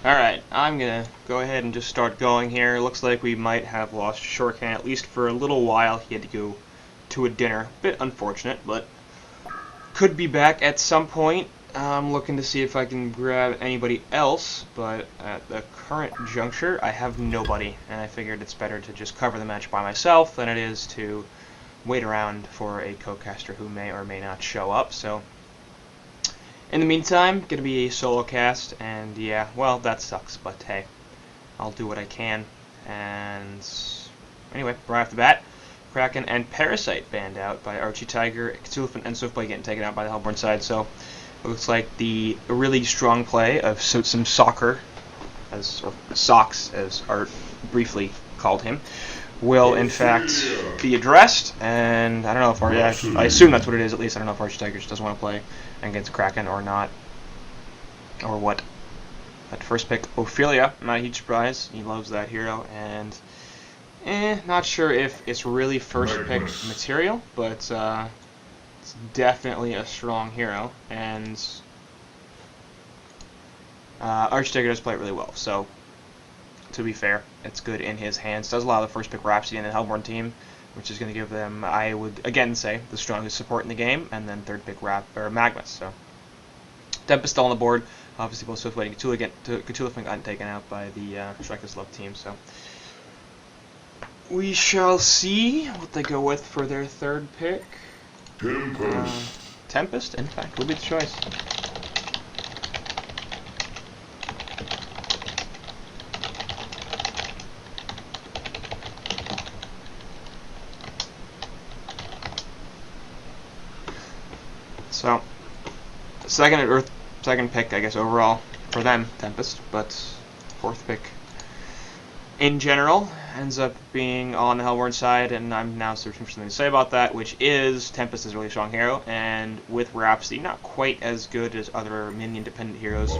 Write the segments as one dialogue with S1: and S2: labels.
S1: Alright, I'm gonna go ahead and just start going here. Looks like we might have lost Shortcan, at least for a little while. He had to go to a dinner. Bit unfortunate, but could be back at some point. I'm looking to see if I can grab anybody else, but at the current juncture, I have nobody, and I figured it's better to just cover the match by myself than it is to wait around for a co-caster who may or may not show up. So in the meantime, gonna be a solo cast, and yeah, well, that sucks, but hey, I'll do what I can. And anyway, right off the bat, Kraken and Parasite banned out by Archie Tiger, Cthulhu and Swiftblade getting taken out by the Hellborn side, so it looks like the really strong play of some soccer, or socks, as Art briefly called him, will in fact be addressed, and I don't know if I assume that's what it is, at least. I don't know if Archie Tiger just doesn't want to play against Kraken or not, or what. At first pick, Ophelia, not a huge surprise. He loves that hero, and not sure if it's really first pick material, but it's definitely a strong hero, and Archie Tiger does play it really well, so to be fair, it's good in his hands. Does allow the first pick Rhapsody in the Hellborn team, which is going to give them, I would again say, the strongest support in the game, and then third pick Magnus. So Tempest still on the board. Obviously, both Swiftblade and Cthulhu got taken out by the Shrek Love team. So we shall see what they go with for their third pick. Tempest, in fact, will be the choice. So, second pick, I guess, overall for them, Tempest, but fourth pick in general ends up being on the Hellborn side, and I'm now searching for something to say about that, which is Tempest is a really strong hero, and with Rhapsody, not quite as good as other minion-dependent heroes,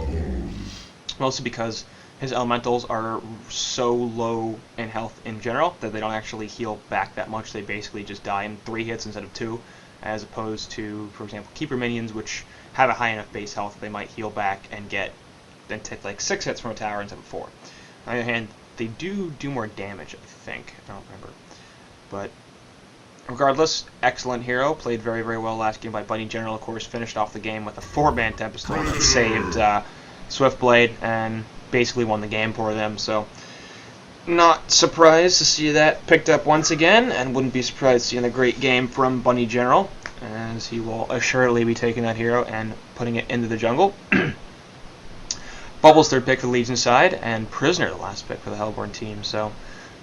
S1: mostly because his elementals are so low in health in general that they don't actually heal back that much. They basically just die in 3 hits instead of 2. As opposed to, for example, Keeper minions, which have a high enough base health they might heal back and take like 6 hits from a tower instead of 4. On the other hand, they do more damage, I think. I don't remember. But regardless, excellent hero. Played very, very well last game by Bunny General, of course. Finished off the game with a 4-man Tempest Storm that saved Swiftblade and basically won the game for them. So not surprised to see that picked up once again, and wouldn't be surprised seeing a great game from Bunny General, as he will assuredly be taking that hero and putting it into the jungle. Bubble's third pick for the Legion side, and Prisoner the last pick for the Hellborn team. So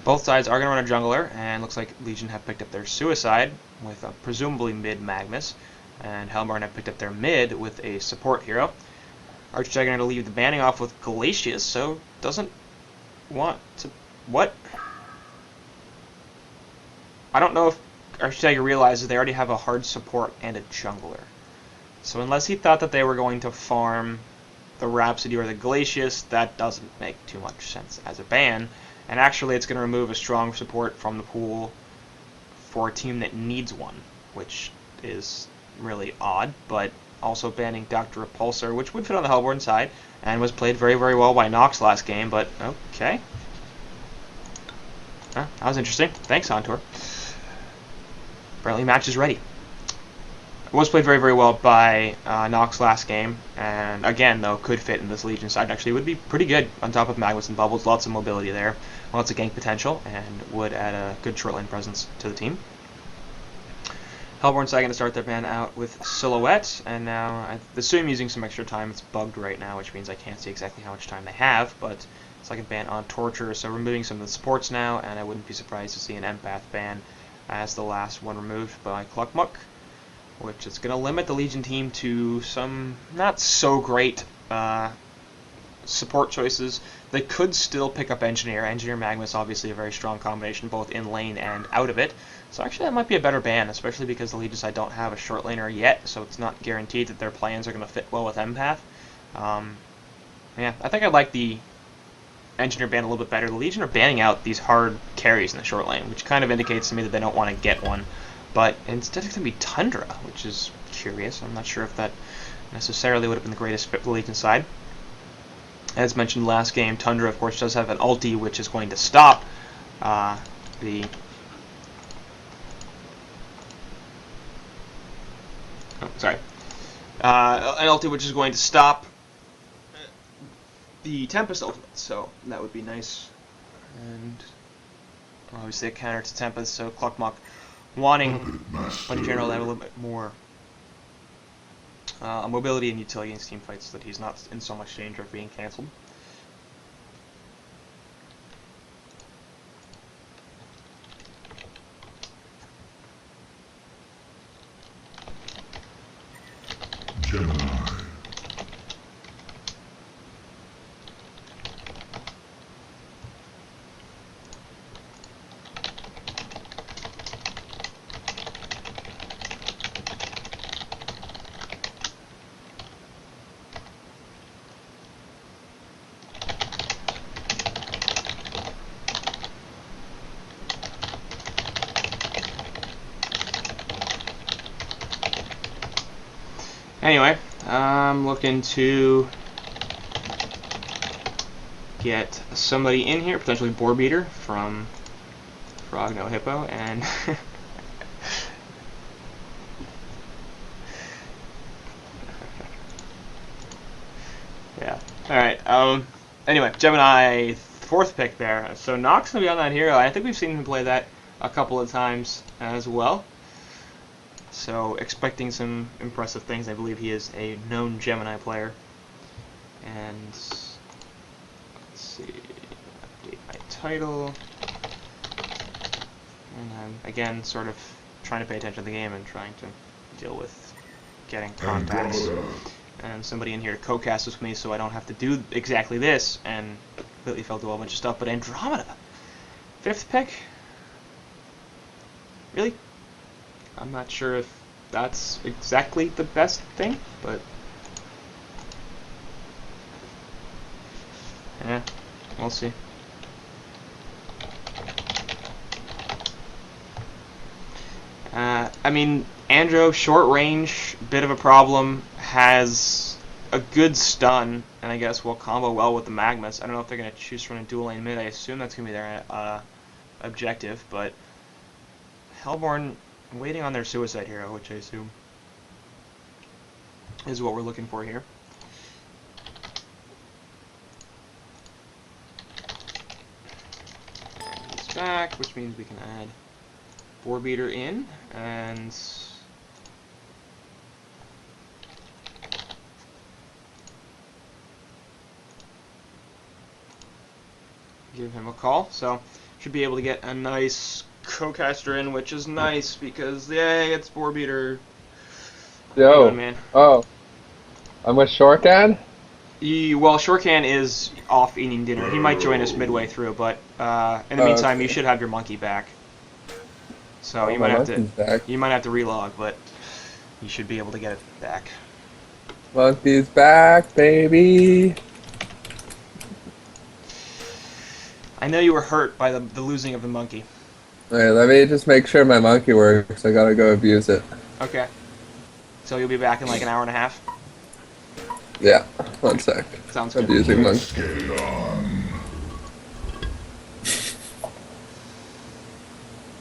S1: both sides are going to run a jungler, and looks like Legion have picked up their Suicide with a presumably mid Magnus, and Hellborn have picked up their mid with a support hero. Archie Tiger going to leave the banning off with Glacius, so doesn't want to... What? I don't know if Archie Tiger realizes they already have a hard support and a jungler. So unless he thought that they were going to farm the Rhapsody or the Glacius, that doesn't make too much sense as a ban. And actually it's going to remove a strong support from the pool for a team that needs one, which is really odd, but also banning Dr. Repulsor, which would fit on the Hellborn side, and was played very, very well by Nox last game, but okay. That was interesting. Thanks, HoN Tour. Apparently match is ready. It was played very, very well by Nox last game, and again, though, could fit in this Legion side. Actually, would be pretty good on top of Magnus and Bubbles. Lots of mobility there, lots of gank potential, and would add a good short lane presence to the team. Hellborn side going to start their ban out with Silhouette, and now I assume using some extra time. It's bugged right now, which means I can't see exactly how much time they have, but second ban on Torture, so removing some of the supports now, and I wouldn't be surprised to see an Empath ban as the last one removed by Cluckmuck, which is going to limit the Legion team to some not so great support choices. They could still pick up Engineer. Engineer Magnus, obviously a very strong combination both in lane and out of it. So actually that might be a better ban, especially because the Legion side don't have a short laner yet, so it's not guaranteed that their plans are going to fit well with Empath. Yeah, I think I like the Engineer ban a little bit better. The Legion are banning out these hard carries in the short lane, which kind of indicates to me that they don't want to get one. But instead it's going to be Tundra, which is curious. I'm not sure if that necessarily would have been the greatest fit for the Legion side. As mentioned last game, Tundra, of course, does have an ulti, which is going to stop the... Oh, sorry. An ulti which is going to stop the Tempest ultimate, so that would be nice. And obviously a counter to Tempest, so Cluckmuck wanting, but in general, to have a little bit more mobility and utility in team fights, so that he's not in so much danger of being cancelled.
S2: Gemini.
S1: Anyway, I'm looking to get somebody in here, potentially Boar Beater from Frog No Hippo, and yeah. Alright, anyway, Gemini, 4th pick there. So Nox gonna be on that hero. I think we've seen him play that a couple of times as well. So expecting some impressive things. I believe he is a known Gemini player. And let's see, update my title. And I'm again sort of trying to pay attention to the game and trying to deal with getting contacts. And somebody in here to co-cast with me so I don't have to do exactly this and completely fell through a bunch of stuff. But Andromeda, 5th pick? Really? I'm not sure if that's exactly the best thing, but yeah, we'll see. I mean, Andro, short range, bit of a problem, has a good stun, and I guess will combo well with the Magmas. I don't know if they're going to choose from a dual lane mid. I assume that's going to be their objective, but Hellborn waiting on their suicide hero, which I assume is what we're looking for here. And he's back, which means we can add Boar Beater in, and give him a call. So should be able to get a nice co-caster in, which is nice because yay, it's Boar Beater.
S3: Yo,
S1: doing, man?
S3: Oh, I'm with Shortcan?
S1: Well, Shortcan is off eating dinner. He might join us midway through, but in the meantime,
S3: okay.
S1: you should have your monkey back. So you might have to relog, but you should be able to get it back.
S3: Monkey's back, baby.
S1: I know you were hurt by the losing of the monkey.
S3: Alright, let me just make sure my monkey works. I gotta go abuse it.
S1: Okay. So you'll be back in like an hour and a half?
S3: Yeah, 1 sec.
S1: Sounds good.
S3: Abusing monkey.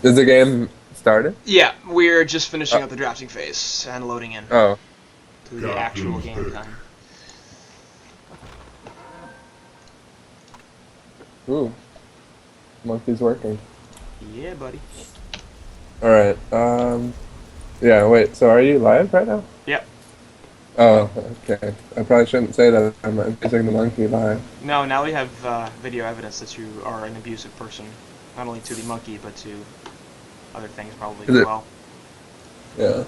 S3: Is the game started?
S1: Yeah, we're just finishing up the drafting phase and loading in
S3: Oh.
S1: to the actual game time.
S3: Ooh. Monkey's working.
S1: Yeah, buddy.
S3: Alright, yeah, wait, so are you live right now?
S1: Yep.
S3: Oh, okay. I probably shouldn't say that I'm abusing the monkey live.
S1: No, now we have video evidence that you are an abusive person. Not only to the monkey, but to other things probably as well.
S3: Yeah.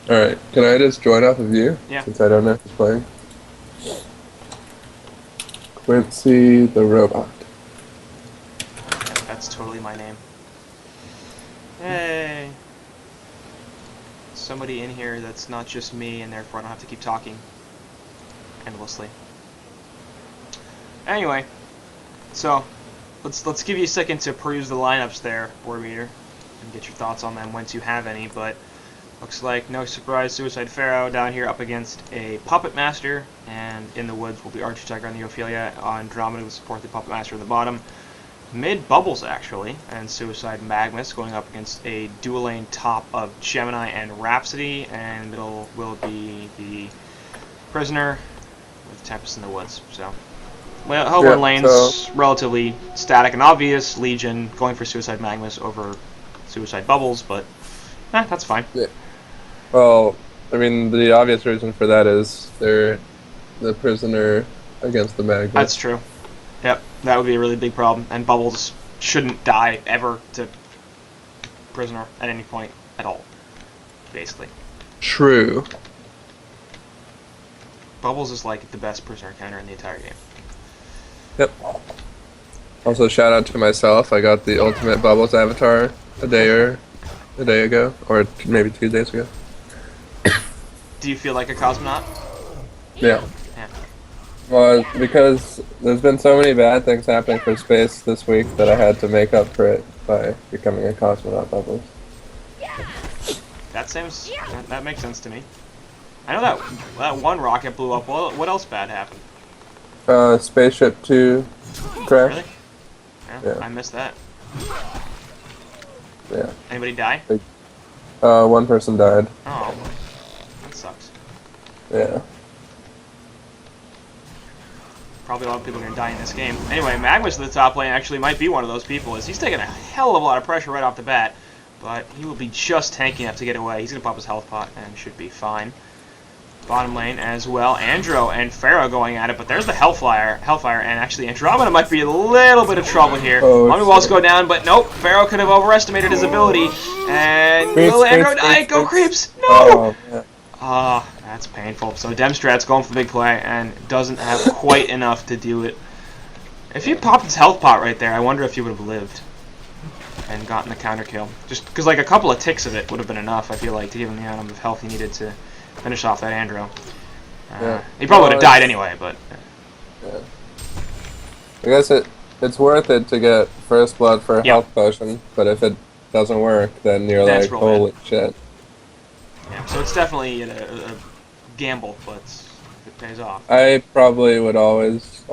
S3: Alright, can I just join off of you?
S1: Yeah.
S3: Since I don't know who's playing. Quincy the Robot.
S1: That's totally my name. Hey! Somebody in here that's not just me, and therefore I don't have to keep talking endlessly. Anyway, so let's give you a second to peruse the lineups there, Boar Beater, and get your thoughts on them once you have any. But Looks like no surprise, Suicide Pharaoh down here up against a Puppet Master, and in the woods will be Archer Tiger on the Ophelia. Andromeda will support the Puppet Master in the bottom. Mid Bubbles actually, and Suicide Magnus going up against a dual lane top of Gemini and Rhapsody, and middle will be the Prisoner with Tempest in the woods. So, well, Hobo lane's relatively static and obvious. Legion going for Suicide Magnus over Suicide Bubbles, but that's fine.
S3: Yeah. Well, I mean, the obvious reason for that is they're the Prisoner against the Magnus.
S1: That's true. Yep, that would be a really big problem, and Bubbles shouldn't die ever to Prisoner at any point at all, basically.
S3: True.
S1: Bubbles is like the best Prisoner counter in the entire game.
S3: Yep. Also, shout out to myself. I got the ultimate Bubbles avatar a day ago, or maybe 2 days ago.
S1: Do you feel like a cosmonaut?
S3: Yeah.
S1: Yeah.
S3: Well, because there's been so many bad things happening for space this week that I had to make up for it by becoming a cosmonaut Bubbles.
S1: That makes sense to me. I know that one rocket blew up. What else bad happened?
S3: Spaceship 2 crash.
S1: Really? Yeah. I missed that.
S3: Yeah.
S1: Anybody die?
S3: One person died.
S1: Oh, that sucks.
S3: Yeah.
S1: Probably a lot of people are going to die in this game. Anyway, Magnus in the top lane actually might be one of those people, as he's taking a hell of a lot of pressure right off the bat, but he will be just tanky enough to get away. He's going to pop his health pot and should be fine. Bottom lane as well, Andro and Pharaoh going at it, but there's the Hellfire, and actually Andromeda might be a little bit of trouble here. Omni walls go down, but nope, Pharaoh could have overestimated his ability, and will Andro die? Go Creeps! No! That's painful. So Demstrat's going for the big play and doesn't have quite enough to do it. If he popped his health pot right there, I wonder if he would have lived and gotten the counter kill. Just because like a couple of ticks of it would have been enough, I feel like, to give him the amount of health he needed to finish off that Andro. He probably would have died anyway, but...
S3: Yeah. I guess it's worth it to get first blood for a health potion, but if it doesn't work, then you're like, holy shit.
S1: Yeah, so it's definitely a gamble, but it pays off.
S3: I probably would almost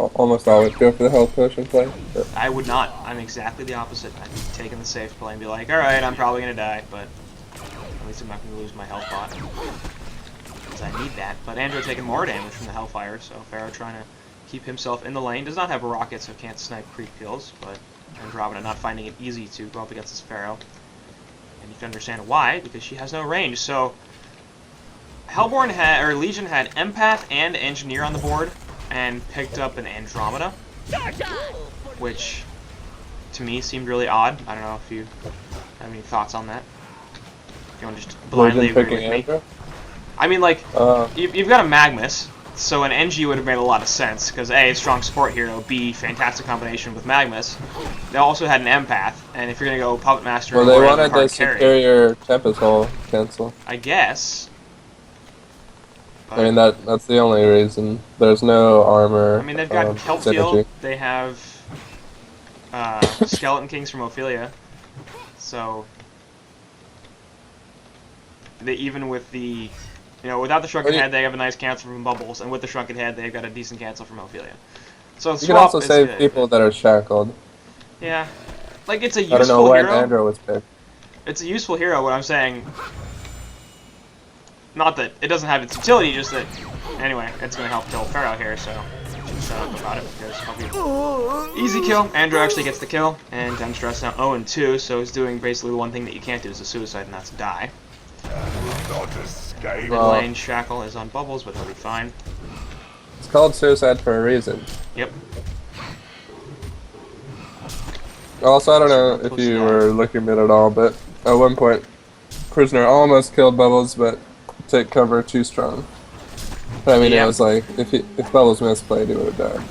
S3: always go for the health potion play. But.
S1: I would not. I'm exactly the opposite. I'd be taking the safe play and be like, alright, I'm probably going to die, but at least I'm not going to lose my health pot. Because I need that. But Andro taking more damage from the Hellfire, so Pharaoh trying to keep himself in the lane. Does not have a rocket, so can't snipe creep kills, but Andromeda not finding it easy to go up against this Pharaoh. And you can understand why, because she has no range. So Legion had Empath and Engineer on the board, and picked up an Andromeda, which to me seemed really odd. I don't know if you have any thoughts on that. You want to just blindly agree with me? Andrew? I mean, like, you've got a Magnus, so an NG would have made a lot of sense, because A, strong support hero, B, fantastic combination with Magnus. They also had an Empath, and if you're going to go Puppet Master...
S3: Well, they wanted the superior Tempest Hole cancel.
S1: I guess.
S3: But, I mean, that's the only reason. There's no armor.
S1: I mean, they've got Kelpfield, they have Skeleton Kings from Ophelia, so... even with the... without the Shrunken Head, they have a nice cancel from Bubbles, and with the Shrunken Head, they've got a decent cancel from Ophelia. So
S3: you can also save people that are shackled.
S1: Yeah. Like, it's a useful hero.
S3: I don't know when Andro was picked.
S1: It's a useful hero, what I'm saying. Not that it doesn't have its utility, just that... Anyway, it's going to help kill Pharaoh here, so... shut up about it, because easy kill. Andro actually gets the kill, and Demstrat's now 0-2, so he's doing basically the one thing that you can't do is a suicide, and that's die. Mid lane Shackle is on Bubbles, but he'll be fine.
S3: It's called suicide for a reason.
S1: Yep.
S3: Also, I don't know if you were looking at it at all, but at one point, Prisoner almost killed Bubbles, but take cover too strong. But, I mean, it was like, if Bubbles misplayed, he would have died.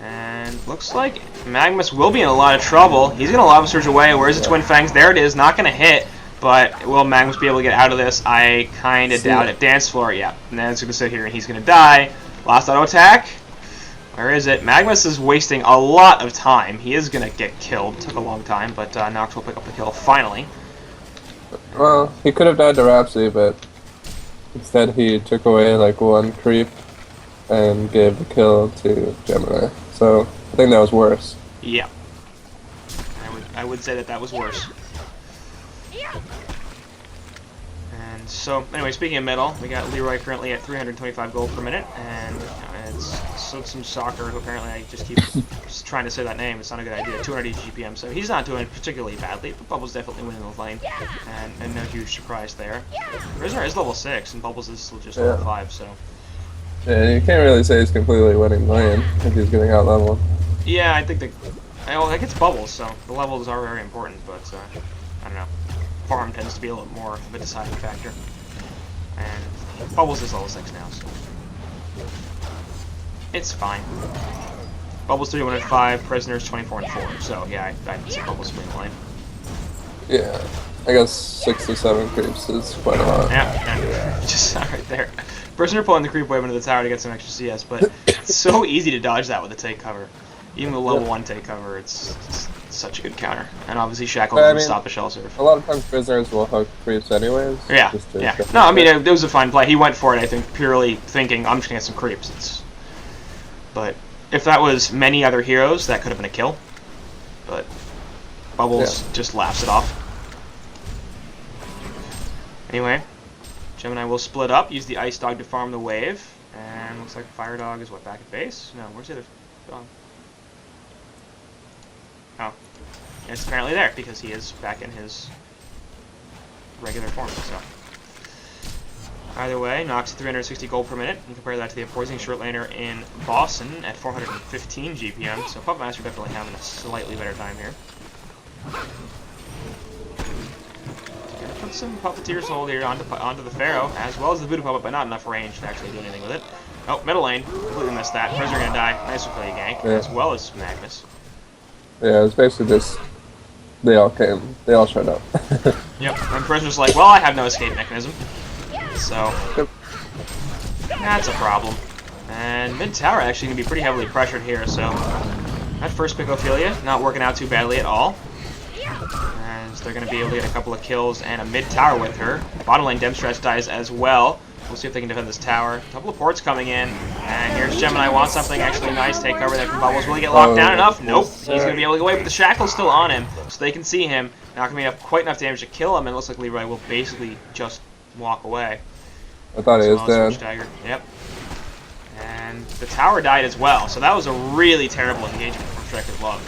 S1: And looks like Magnus will be in a lot of trouble. He's going to Lava Surge away. Where's the Twin Fangs? There it is. Not going to hit. But will Magnus be able to get out of this? I kind of doubt it. Dance Floor, yeah. And then it's going to sit here and he's going to die. Last auto attack. Where is it? Magnus is wasting a lot of time. He is going to get killed. Took a long time, but Nox will pick up the kill finally.
S3: Well, he could have died to Rhapsody, but instead he took away like one creep and gave the kill to Gemini. So I think that was worse.
S1: Yeah. I would say that was worse. And so, anyway, speaking of middle, we got Leroy currently at 325 gold per minute, and it's some soccer who apparently I just keep trying to say that name. It's not a good idea. 280 GPM, so he's not doing particularly badly, but Bubbles definitely winning the lane, and no huge surprise there. Prisoner is level 6, and Bubbles is just level 5, so.
S3: Yeah, you can't really say he's completely winning the lane if he's getting out leveled.
S1: Yeah, I think well, I guess Bubbles, so the levels are very important, but I don't know. Farm tends to be a little more of a deciding factor. And Bubbles is level 6 now, so it's fine. Bubbles 31 and 5, Prisoners 24 and 4. So yeah, I'd say Bubbles winning the lane.
S3: Yeah, I guess 67 creeps is quite a lot.
S1: Yeah, just right there. Prisoner pulling the creep wave into the tower to get some extra CS, but it's so easy to dodge that with a take cover. Even with level 1 take cover, it's such a good counter. And obviously Shackle doesn't stop a shell surf.
S3: A lot of times prisoners will hook creeps anyways.
S1: Yeah, yeah. No, I mean, it was a fine play. He went for it, I think, purely thinking, I'm just going to get some creeps. But if that was many other heroes, that could have been a kill. But Bubbles just laughs it off. Anyway, Gemini will split up, use the Ice Dog to farm the wave. And looks like Fire Dog is, what, back at base? No, where's the other dog? Oh, it's apparently there because he is back in his regular form. So either way, knocks 360 gold per minute. You compare that to the opposing short laner in Boston at 415 GPM. So Puppet Master definitely having a slightly better time here. Gonna put some Puppeteer's hold here onto the Pharaoh, as well as the Voodoo Puppet, but not enough range to actually do anything with it. Oh, middle lane, completely missed that. Prisoner gonna die. Nice Ophelia gank, as well as Magnus.
S3: Yeah, it's basically just they all showed up.
S1: Yep, and Prisoner's like, well, I have no escape mechanism. So that's a problem. And mid tower actually gonna be pretty heavily pressured here, so that first pick Ophelia not working out too badly at all. And they're gonna be able to get a couple of kills and a mid tower with her. Bottom lane Demstretch dies as well. We'll see if they can defend this tower. A couple of ports coming in, and here's Gemini wants something. Actually, nice take over there from Bubbles. Will he get locked down enough? Nope. He's gonna be able to go away, but the shackle's still on him, so they can see him. Not gonna be quite enough damage to kill him, and it looks like Leroy will basically just walk away.
S3: I thought he was dead.
S1: Yep. And the tower died as well, so that was a really terrible engagement from Shrek with Love.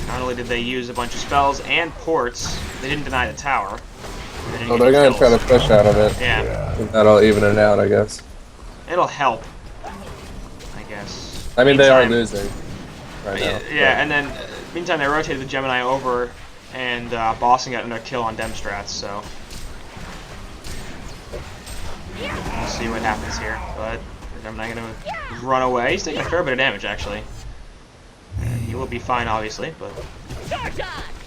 S1: Not only did they use a bunch of spells and ports, they didn't deny the tower.
S3: Well, they're going to try to push out of it.
S1: Yeah.
S3: That'll even it out, I guess.
S1: It'll help, I guess.
S3: I mean, they are losing right now.
S1: Yeah, and then, meantime, they rotated the Gemini over, and Boston got another kill on Demstrats, so we'll see what happens here. But the Gemini going to run away. He's taking a fair bit of damage, actually. And he will be fine, obviously, but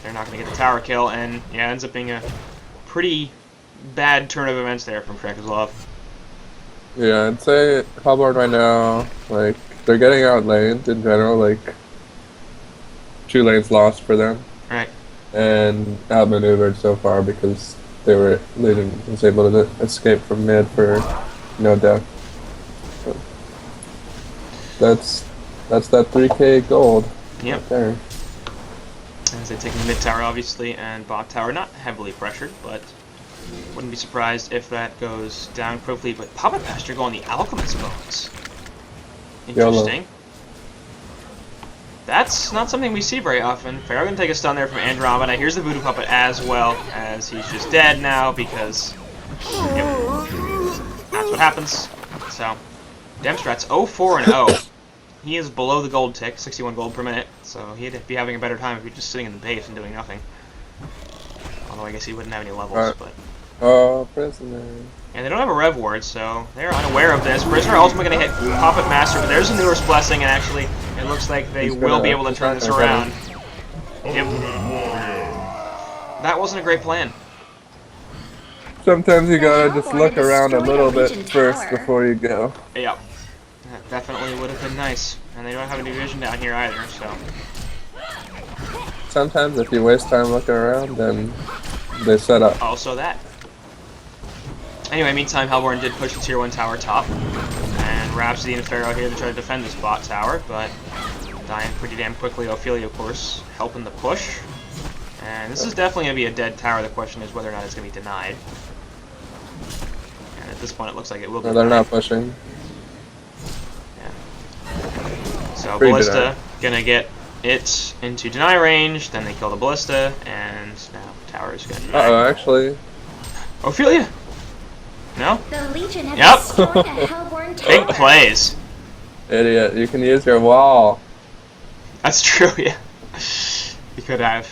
S1: they're not going to get the tower kill, and yeah, it ends up being a pretty bad turn of events there from Shrek Love.
S3: Yeah, I'd say Halbard right now, like, they're getting outlaned in general, like, 2 lanes lost for them.
S1: Right.
S3: And outmaneuvered so far because Legion was able to escape from mid for no death. So that's that 3k gold.
S1: Yep.
S3: Right there.
S1: As they take the mid tower, obviously, and bot tower not heavily pressured, but wouldn't be surprised if that goes down quickly. But Puppet Master going the Alchemist bones. Interesting.
S3: YOLO.
S1: That's not something we see very often. Pharaoh gonna take a stun there from Andromeda. Here's the Voodoo Puppet as well, as he's just dead now because that's what happens. So Demstrat's 0-4 and 0. He is below the gold tick, 61 gold per minute, so he'd be having a better time if he was just sitting in the base and doing nothing. Although I guess he wouldn't have any levels, but...
S3: Oh, Prisoner.
S1: And they don't have a Rev Ward, so they're unaware of this. Prisoner ultimately going to hit Puppet Master, but there's a Newer's Blessing, and actually it looks like they will be able to turn this around. Yep. That wasn't a great plan.
S3: Sometimes you gotta just look around a little bit first before you go.
S1: Yep. That definitely would have been nice. And they don't have any vision down here either, so...
S3: Sometimes if you waste time looking around, then they set up.
S1: Also that. Anyway, meantime, Hellborn did push the tier 1 tower top. And Rhapsody and Pharaoh here to try to defend this bot tower, but dying pretty damn quickly. Ophelia, of course, helping the push. And this is definitely going to be a dead tower. The question is whether or not it's going to be denied. And at this point, it looks like it will be
S3: No, they're
S1: denied.
S3: not pushing.
S1: Yeah. So
S3: Pretty
S1: Ballista
S3: denied.
S1: going to get it into deny range, then they kill the Ballista, and now tower is going to deny.
S3: Uh-oh, actually.
S1: Ophelia! No?
S4: The Legion have
S1: Yep.
S4: destroyed a Hellborn tower.
S1: Big plays.
S3: Idiot, you can use your wall.
S1: That's true, yeah. You could have.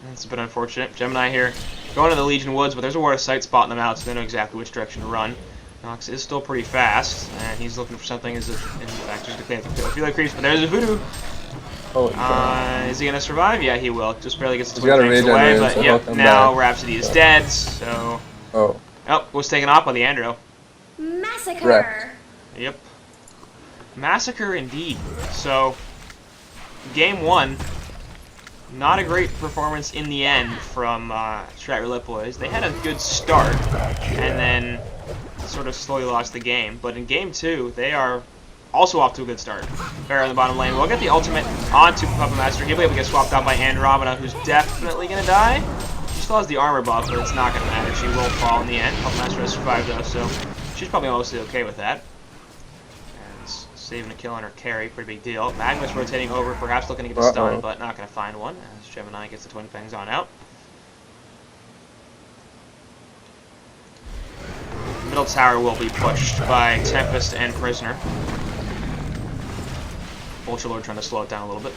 S1: That's a bit unfortunate. Gemini here going to the Legion Woods, but there's a Ward of Sight spotting them out, so they know exactly which direction to run. Nox is still pretty fast, and he's looking for something as if, in fact, just to clean up the Ophelia creeps, but there's a Voodoo.
S3: Holy crap.
S1: Is he going to survive? Yeah, he will. Just barely gets the
S3: He's got a
S1: twin tanks
S3: regen
S1: away,
S3: range,
S1: but
S3: so
S1: yep,
S3: he'll come
S1: now
S3: back.
S1: Rhapsody is dead, so...
S3: Oh.
S1: Oh, was taken off by the Andro.
S4: Massacre.
S3: Wrecked.
S1: Yep. Massacre indeed. So, game 1, not a great performance in the end from ChatroulleteboyZ. They had a good start, and then sort of slowly lost the game. But in game 2, they are also off to a good start. Pharaoh in the bottom lane will get the ultimate onto Puppet Master. He'll be able to get swapped out by Andromeda, who's definitely going to die. She still has the armor buff, but it's not going to matter. She will fall in the end. Puppet Master has survived, though, so she's probably mostly okay with that. And saving a kill on her carry, pretty big deal. Magnus rotating over, perhaps looking to get a stun, but not going to find one, as Gemini gets the Twin Fangs on out. Middle tower will be pushed by Tempest and Prisoner. Vulture Lord trying to slow it down a little bit.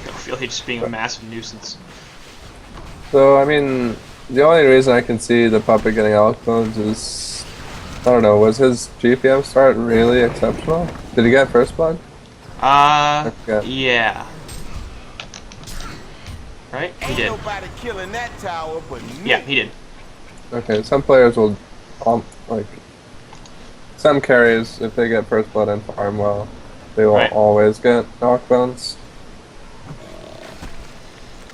S1: Ophelia just being a massive nuisance.
S3: So, I mean, the only reason I can see the puppet getting outclones is, I don't know, was his GPM start really exceptional? Did he get first blood? forgot.
S1: Yeah. Right? He did.
S5: Nobody killing that tower but me.
S1: Yeah, he did.
S3: Okay, some players will, like, some carries, if they get first blood and farm well, they will
S1: Right.
S3: always get knockdowns.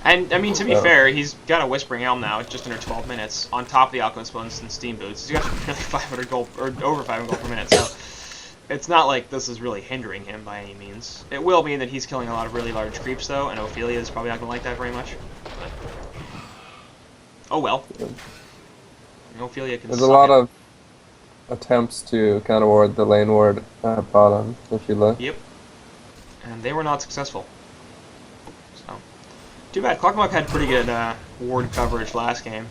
S1: And, I mean, to be fair, he's got a Whispering Elm now, it's just under 12 minutes, on top of the Alchemist Bones and Steam Boots. He's got nearly 500 gold, or over 500 gold per minute, so it's not like this is really hindering him by any means. It will mean that he's killing a lot of really large creeps, though, and Ophelia is probably not going to like that very much. But, oh well. Ophelia can
S3: There's a
S1: suck
S3: lot
S1: it.
S3: of attempts to counter ward the lane ward at bottom, if you look.
S1: Yep. And they were not successful. So, too bad. Clockmark had pretty good ward coverage last game.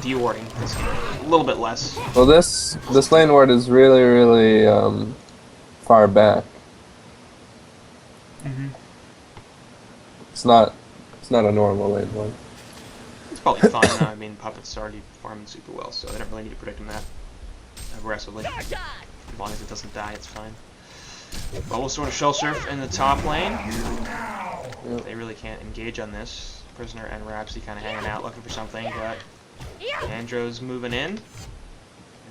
S1: De-warding this game. A little bit less.
S3: Well, this lane ward is really far back.
S1: Mm-hmm.
S3: It's not a normal lane ward.
S1: It's probably fine. I mean, Puppet's already farming super well, so they don't really need to predict him that aggressively. As long as it doesn't die, it's fine. Bubble Sword of Shell Surf in the top lane. They really can't engage on this. Prisoner and Rhapsody kind of hanging out, looking for something, but Andro's moving in. And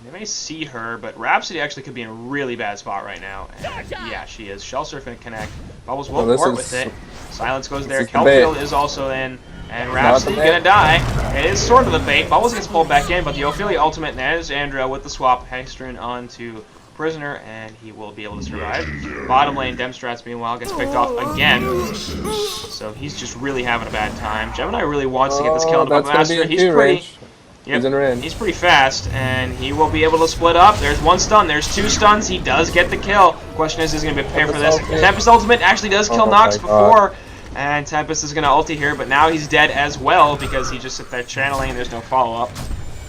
S1: they may see her, but Rhapsody actually could be in a really bad spot right now. And yeah, she is. Shell Surf and Connect. Bubbles will
S3: this
S1: port
S3: is-
S1: with it. Silence goes there.
S3: this is the bait.
S1: Kelfield is also in. And Rhapsody
S3: bait.
S1: gonna die. It is sort of the bait. Bubbles gets pulled back in, but the Ophelia ultimate, and there's Andro with the swap. Hangstrom onto Prisoner, and he will be able to survive. Bottom lane, Demstrats, meanwhile, gets picked off again. So he's just really having a bad time. Gemini really wants to get this kill on the
S3: that's
S1: Puppet
S3: gonna be
S1: Master.
S3: in
S1: He's
S3: Q
S1: pretty...
S3: range. He's in range.
S1: He's pretty fast, and he will be able to split up. There's one stun. There's two stuns. He does get the kill. Question is he going to be prepared for this?
S3: Tempest ultimate.
S1: Tempest ultimate actually does kill
S3: Oh
S1: Nox
S3: my God.
S1: before, and Tempest is going to ulti here, but now he's dead as well because he just sits there channeling and there's no follow-up.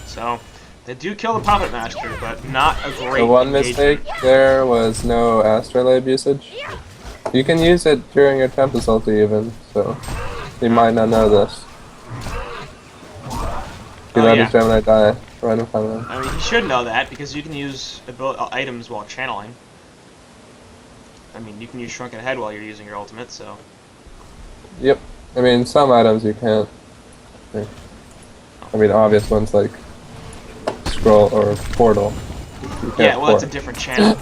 S1: So they do kill the Puppet Master, but not a great
S3: The one
S1: engagement.
S3: mistake there was no Astrolabe usage. You can use it during your Tempest ulti even, so you might not know this. He let his Gemini die right in front of him.
S1: I mean, he should know that because you can use items while channeling. I mean, you can use Shrunken Head while you're using your ultimate, so...
S3: Yep. I mean, some items you can't. I mean, obvious ones like Scroll or Portal. You can't
S1: Yeah, well, that's a
S3: port.
S1: different channel.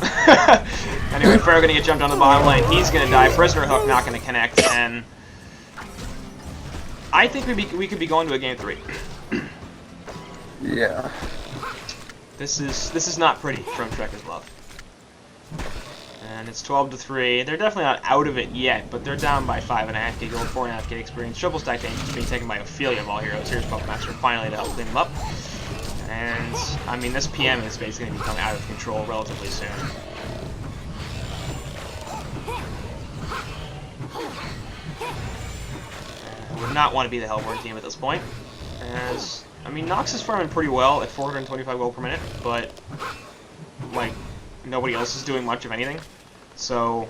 S1: Anyway, Pharaoh gonna get jumped on the bottom lane. He's gonna die. Prisoner Hook not gonna connect, and I think we could be going to a game 3.
S3: Yeah.
S1: This is not pretty from Shrek's Love. And it's 12-3. They're definitely not out of it yet, but they're down by 5.5k gold, 4.5k experience. Triple stack damage is being taken by Ophelia of all heroes. Here's Puppet Master finally to help clean them up. And I mean, this PM is basically going to become out of control relatively soon. Would not want to be the Hellborn team at this point, as I mean, Nox is farming pretty well at 425 gold per minute, but like nobody else is doing much of anything. So,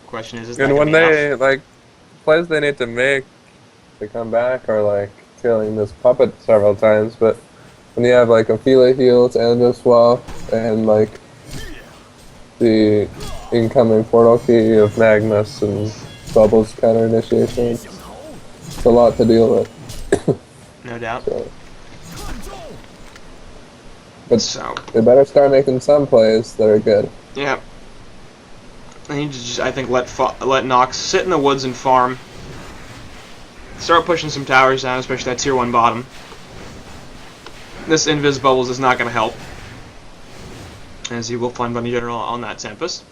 S1: question is that
S3: And
S1: gonna
S3: when
S1: be
S3: they
S1: enough?
S3: like plays they need to make to come back are like killing this puppet several times, but when you have like Ophelia heals and a swap and like the incoming portal key of Magnus and Bubbles counter initiation, it's a lot to deal with.
S1: No doubt.
S3: So. But
S1: So,
S3: they better start making some plays that are good.
S1: yeah. I need to just, I think, let Nox sit in the woods and farm. Start pushing some towers down, especially that tier 1 bottom. This Invis Bubbles is not going to help, as he will find Bunny General on that Tempest.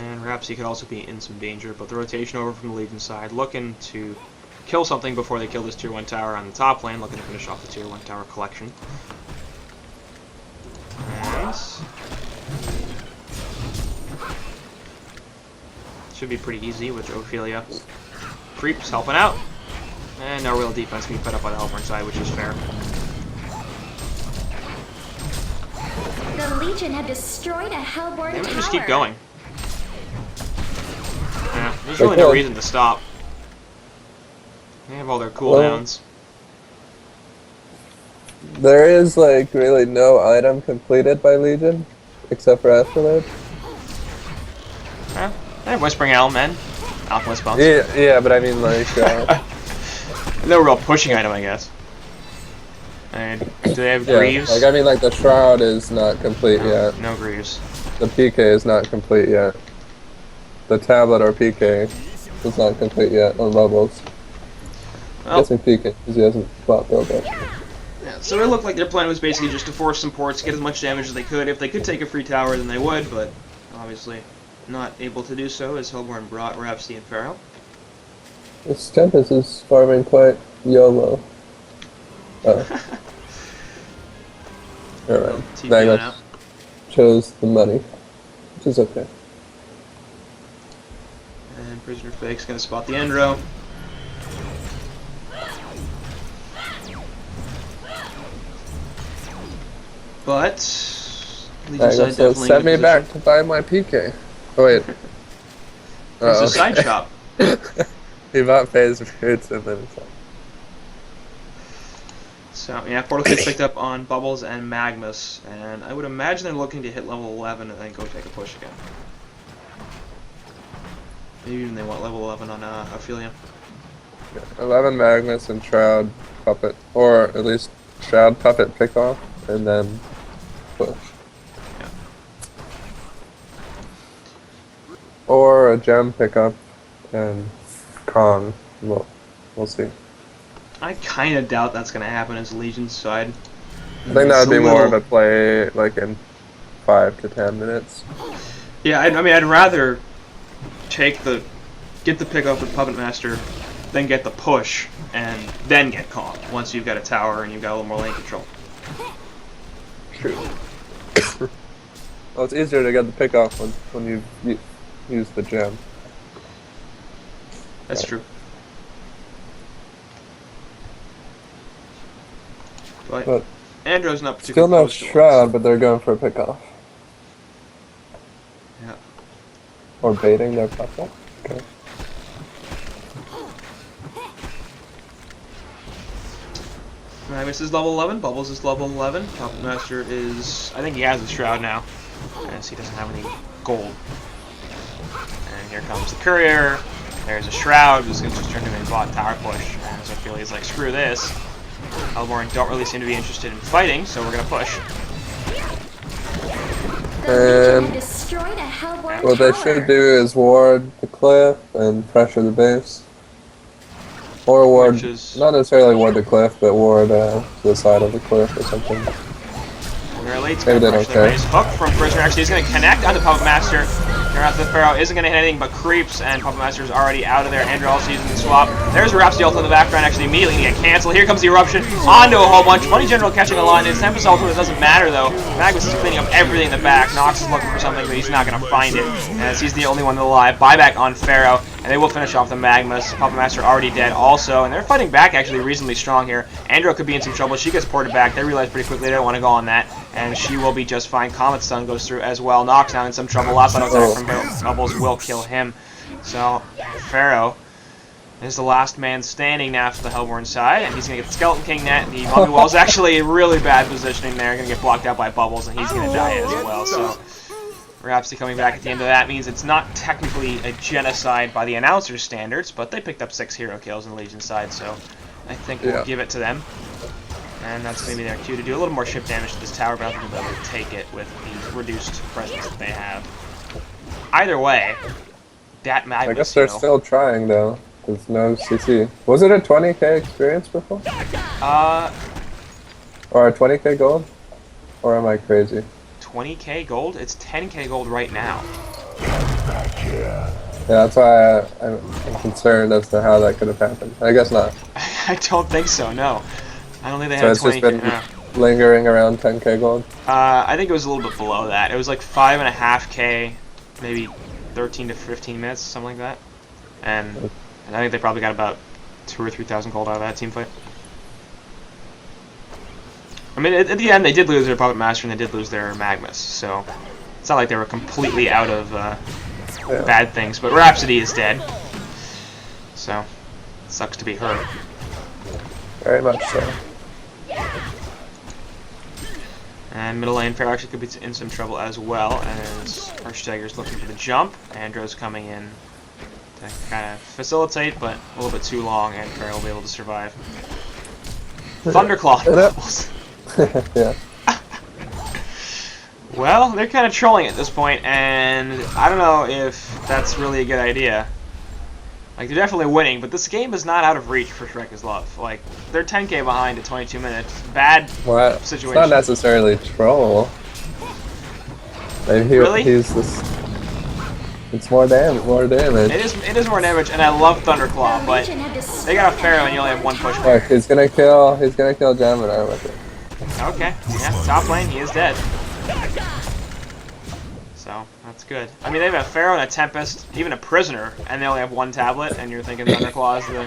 S1: And perhaps he could also be in some danger, but the rotation over from the Legion side, looking to kill something before they kill this tier 1 tower on the top lane, looking to finish off the tier 1 tower collection. And should be pretty easy with Ophelia. Creeps helping out. And no real defense being put up by the Hellborn side, which is fair.
S4: The Legion have destroyed a Hellborn
S1: Maybe
S4: tower.
S1: just keep going. Yeah, there's really no reason to stop. They have all their cooldowns.
S3: There is like really no item completed by Legion, except for Astrolabe.
S1: Huh? They have Whispering Elm and Alchemist Bones.
S3: Yeah, but I mean like.
S1: No real pushing item, I guess. And do they have Greaves?
S3: Like I mean like the Shroud is not complete yet.
S1: No Greaves.
S3: The PK is not complete yet. The tablet or PK is not complete yet on Bubbles. I'm
S1: Well,
S3: guessing PK because he hasn't bought build up.
S1: yeah, so it looked like their plan was basically just to force some ports, get as much damage as they could. If they could take a free tower, then they would, but obviously not able to do so as Hellborn brought Rhapsody and Pharaoh.
S3: This Tempest is farming quite YOLO. Alright.
S1: TP on out.
S3: Magnus chose the money, which is okay.
S1: And Prisoner Fake's gonna spot the end row. But Legion side
S3: Magnus says,
S1: definitely
S3: send
S1: in a
S3: me back to buy my PK. Oh wait.
S1: It's a side shop.
S3: He bought phase fruits and then it's like...
S1: So yeah, Portal Kid's picked up on Bubbles and Magnus, and I would imagine they're looking to hit level 11 and then go take a push again. Maybe even they want level 11 on Ophelia.
S3: 11 Magnus and Shroud Puppet, or at least Shroud Puppet pick off, and then push.
S1: Yeah.
S3: Or a gem pickup and Kong. We'll see.
S1: I kind of doubt that's going to happen as Legion's side.
S3: I think that
S1: It's
S3: would be
S1: a
S3: more of
S1: little-
S3: a play like in 5 to 10 minutes.
S1: Yeah, I mean, I'd rather get the pick up with Puppet Master, then get the push, and then get Kong once you've got a tower and you've got a little more lane control.
S3: True. Well, it's easier to get the pick off when you use the gem.
S1: That's true.
S3: But
S1: Andrew's not
S3: still
S1: particularly
S3: no
S1: close to us.
S3: Shroud, but they're going for a pick off.
S1: Yeah.
S3: Or baiting their puppet. Okay.
S1: Magnus is level 11, Bubbles is level 11, Puppet Master is... I think he has a Shroud now, as he doesn't have any gold. And here comes the Courier, there's a Shroud, who's going to just turn him into a bot tower push, and so I feel he's like, screw this. Hellborn don't really seem to be interested in fighting, so we're going to push.
S4: The Legion
S3: And
S4: have destroyed a Hellborn
S3: what they
S4: tower.
S3: should do is ward the cliff and pressure the base. Or ward,
S1: Which is-
S3: not necessarily ward the cliff, but ward to the side of the cliff or something.
S1: Relate's
S3: Maybe
S1: going
S3: they
S1: to
S3: don't
S1: the
S3: care.
S1: race. Hook from Prisoner. Actually, he's going to connect onto Puppet Master. Turns out the Pharaoh isn't going to hit anything but creeps, and Puppet Master is already out of there. Andrew also using the swap. There's Rhapsody ult in the background, actually immediately going to get canceled. Here comes the Eruption onto a whole bunch. Funny General catching a line. His Tempest ultimate doesn't matter, though. Magnus is cleaning up everything in the back. Nox is looking for something, but he's not going to find it, as he's the only one alive. Buyback on Pharaoh, and they will finish off the Magmas. Puppet Master already dead also, and they're fighting back actually reasonably strong here. Andro could be in some trouble. She gets ported back. They realize pretty quickly they don't want to go on that, and she will be just fine. Comet Stun goes through as well. Nox now in some trouble. Last attack from Bubbles will kill him. So Pharaoh is the last man standing now for the Hellborn side, and he's going to get the Skeleton King net. The Mummy Wall is actually a really bad positioning there. Going to get blocked out by Bubbles, and he's going to die as well. So Rhapsody coming back at the end of that means it's not technically a genocide by the announcer's standards, but they picked up 6 hero kills on the Legion side, so I think we'll give it to them. And that's going to be their cue to do a little more ship damage to this tower, but I don't think they'll be able to take it with the reduced presence that they have. Either way, that Magnus,
S3: I guess they're still trying though. There's no CC. Was it a 20k experience before? Or a 20k gold? Or am I crazy?
S1: 20k gold? It's 10k gold right now.
S3: Yeah, that's why I'm concerned as to how that could have happened. I guess not.
S1: I don't think so, no. I don't think they
S3: So
S1: had
S3: it's
S1: 20k.
S3: just been lingering around 10k gold?
S1: I think it was a little bit below that. It was like 5.5k, maybe 13 to 15 minutes, something like that. And I think they probably got about 2,000 or 3,000 gold out of that team fight. I mean, at the end, they did lose their Puppet Master and they did lose their Magmas, so it's not like they were completely out of bad things. But Rhapsody is dead, so it sucks to be her.
S3: Very much so.
S1: And middle lane, Pharaoh actually could be in some trouble as well, as Archsteiger's looking for the jump. Andro's coming in to kind of facilitate, but a little bit too long, and Pharaoh will be able to survive. Thunderclaw.
S3: Yeah.
S1: Well, they're kind of trolling at this point, and I don't know if that's really a good idea. Like, they're definitely winning, but this game is not out of reach for Shrek is Love. Like, they're 10k behind at 22 minutes. Bad situation.
S3: It's not necessarily troll. Like,
S1: Really?
S3: He's this. It's more damage.
S1: It is more damage, and I love Thunderclaw, but they got a Pharaoh, and you only have one push.
S3: Look, he's gonna kill Gemini with it.
S1: Okay, yeah, top lane, he is dead. So, that's good. I mean, they have a Pharaoh and a Tempest, even a Prisoner, and they only have one tablet, and you're thinking Thunderclaw is the...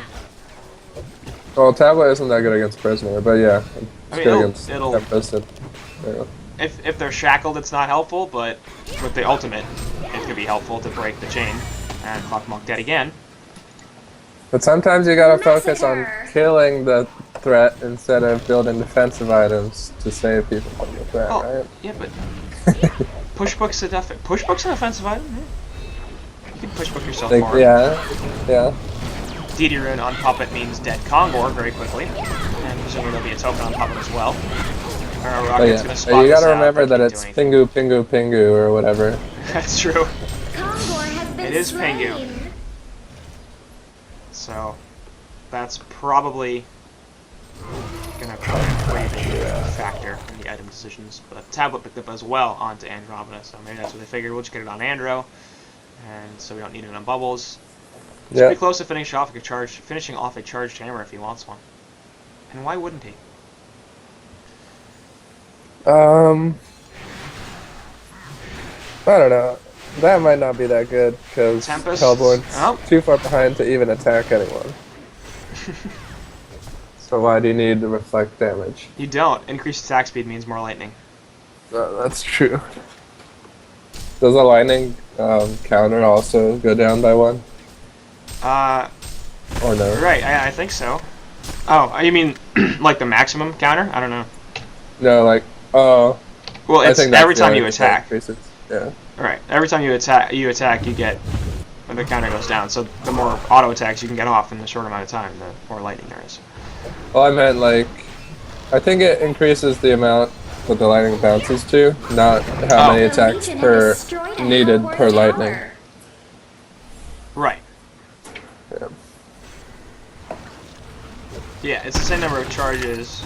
S3: Well, tablet isn't that good against Prisoner, but yeah, it's
S1: I mean,
S3: good against
S1: it'll
S3: Tempest.
S1: if they're shackled, it's not helpful, but with the ultimate, it could be helpful to break the chain. And Clockmonk dead again.
S3: But sometimes you gotta focus on killing the threat instead of building defensive items to save people from the threat, right?
S1: Yeah, but pushbook's an offensive item. Yeah. You can pushbook yourself forward.
S3: Yeah.
S1: DD Rune on Puppet means dead Kongor very quickly, and presumably there'll be a token on Puppet as well. Rocket's gonna spot
S3: you
S1: this
S3: gotta
S1: out,
S3: remember
S1: but
S3: that
S1: keep
S3: it's
S1: doing it.
S3: Pingu or whatever.
S1: That's true.
S4: Kongor has been
S1: It is
S4: slain.
S1: Pingu. So that's probably gonna play a factor in the item decisions. But Tablet picked up as well onto Andromeda, so maybe that's what they figured. We'll just get it on Andro, and so we don't need it on Bubbles. It's pretty close to finishing off a charged hammer if he wants one. And why wouldn't he?
S3: I don't know. That might not be that good because Hellborn's too far behind to even attack anyone. So why do you need to reflect damage?
S1: You don't. Increased attack speed means more lightning.
S3: That's true. Does the lightning counter also go down by 1? Or no?
S1: Right, I think so. Oh, you mean like the maximum counter? I don't know.
S3: No, like, well,
S1: it's every time you attack.
S3: Yeah.
S1: Right. Every time you attack, you get when the counter goes down. So the more auto attacks you can get off in a short amount of time, the more lightning there is.
S3: Well, I meant like, I think it increases the amount that the lightning bounces to, not how many attacks needed per lightning.
S1: Right.
S3: Yeah.
S1: Yeah, it's the same number of charges.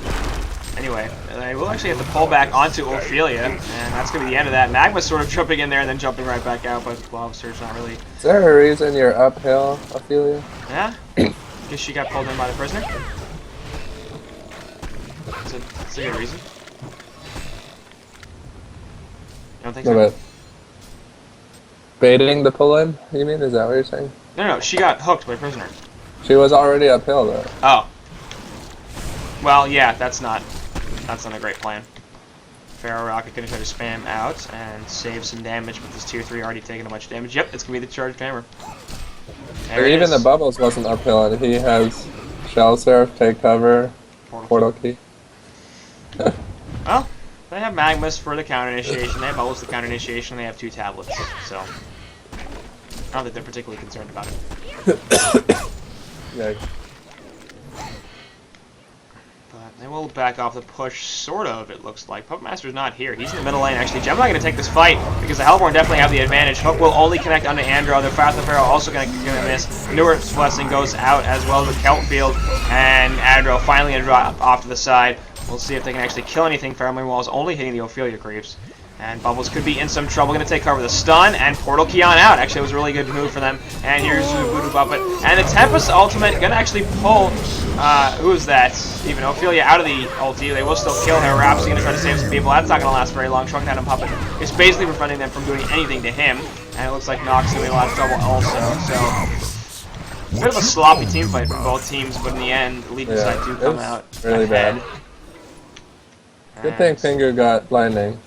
S1: Anyway, I will actually have to pull back onto Ophelia, and that's going to be the end of that. Magma's sort of jumping in there and then jumping right back out, but Lava Surge not really.
S3: Is there a reason you're uphill, Ophelia?
S1: Yeah? Guess she got pulled in by the prisoner? That's a good reason. You don't think so?
S3: No, but baiting the pull-in, you mean? Is that what you're saying?
S1: No, she got hooked by the prisoner.
S3: She was already uphill, though.
S1: Oh. Well, yeah, that's not a great plan. Pharaoh Rocket gonna try to spam out and save some damage, but this tier 3 already taking a bunch of damage. Yep, it's gonna be the charged hammer.
S3: Or even the Bubbles wasn't uphill, and he has Shell Seraph, Take Cover, Portal Key.
S1: Well, they have Magmas for the counter initiation, they have Bubbles for the counter initiation, and they have 2 tablets, so I don't think they're particularly concerned about it.
S3: Yeah.
S1: But they will back off the push, sort of, it looks like. Puppet Master's not here. He's in the middle lane, actually. Gemini going to take this fight, because the Hellborn definitely have the advantage. Hook will only connect onto Andro. The Fast Pharaoh also going to miss. Newer's Blessing goes out, as well as the Kelp Field, and Andro finally going to drop off to the side. We'll see if they can actually kill anything. Pheromone Wall is only hitting the Ophelia creeps. And Bubbles could be in some trouble. Going to take cover the stun and Portal Key on out. Actually, it was a really good move for them. And here's Voodoo Puppet. And the Tempest ultimate going to actually pull, who is that? Even Ophelia out of the ulti. They will still kill her. Rapsy going to try to save some people. That's not going to last very long. Shrunk Down Puppet is basically preventing them from doing anything to him. And it looks like Nox is going to be in a lot of trouble also. So, a bit of a sloppy team fight from both teams. But in the end, the leading side do come out
S3: really
S1: ahead.
S3: Bad. Good thing Pingu got blinding.